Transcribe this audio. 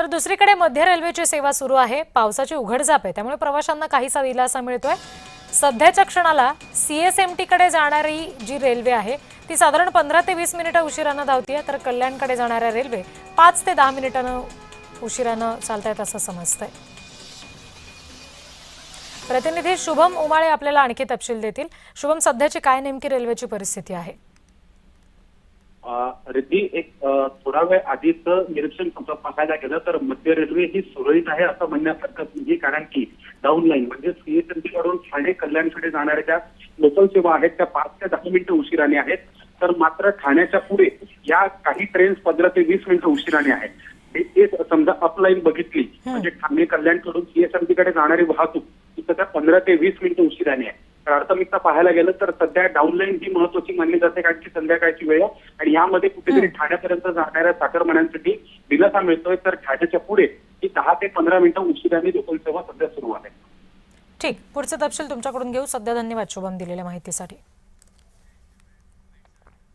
तर दुसरीकडे मध्य रेल्वेची सेवा सुरू आहे। पावसाची उघडझाप आहे, त्यामुळे प्रवाशांना काहीसा दिलासा मिळतोय। सध्याच्या क्षणाला सीएसएमटी कडे जाणारी जी रेल्वे आहे ती साधारण 15 ते 20 मिनिटं उशिराने धावतीये, तर कल्याणकडे जाणाऱ्या रेल्वे 5 ते 10 मिनिटांनी उशिराने चालतायत असं समजतंय। प्रतिनिधी शुभम उमाळे आपल्याला आणखी तपशील देतील। शुभम, सध्याची काय नेमकी रेल्वेची परिस्थिती आहे? रिद्धी, एक थोडा वेळ आधीचं निरीक्षण पाहायला गेलं तर मध्य रेल्वे ही सुरळीत आहे असं म्हणण्यास हरकत नाही, कारण की डाऊन लाईन म्हणजे सीएसएमटी कडून ठाणे कल्याणकडे जाणाऱ्या ज्या लोकल सेवा आहेत त्या 5 ते 10 मिनिटं उशिराने आहेत, तर मात्र ठाण्याच्या पुढे या काही ट्रेन्स 15 ते 20 मिनिटं उशिराने आहेत। हे समजा अपलाईन बघितली म्हणजे ठाणे कल्याणकडून सीएसएमटी कडे जाणारी वाहतूक तिथं त्या 15 ते 20 मिनिटं उशिराने आहे। तर अर्थमिकता पाहायला गेलं तर सध्या डाऊनलाईन ही महत्वाची मानली जाते, कारण की संध्याकाळची वेळ आहे आणि यामध्ये कुठेतरी ठाण्यापर्यंत जाणाऱ्या चाकरमान्यांसाठी दिलासा मिळतोय, तर ठाण्याच्या पुढे ही 10 ते 15 मिनिटं उशिराने लोकल सेवा सध्या सुरू आहे। ठीक, पुढचे तपशील तुमच्याकडून घेऊ। सध्या धन्यवाद शुभम दिलेल्या माहितीसाठी।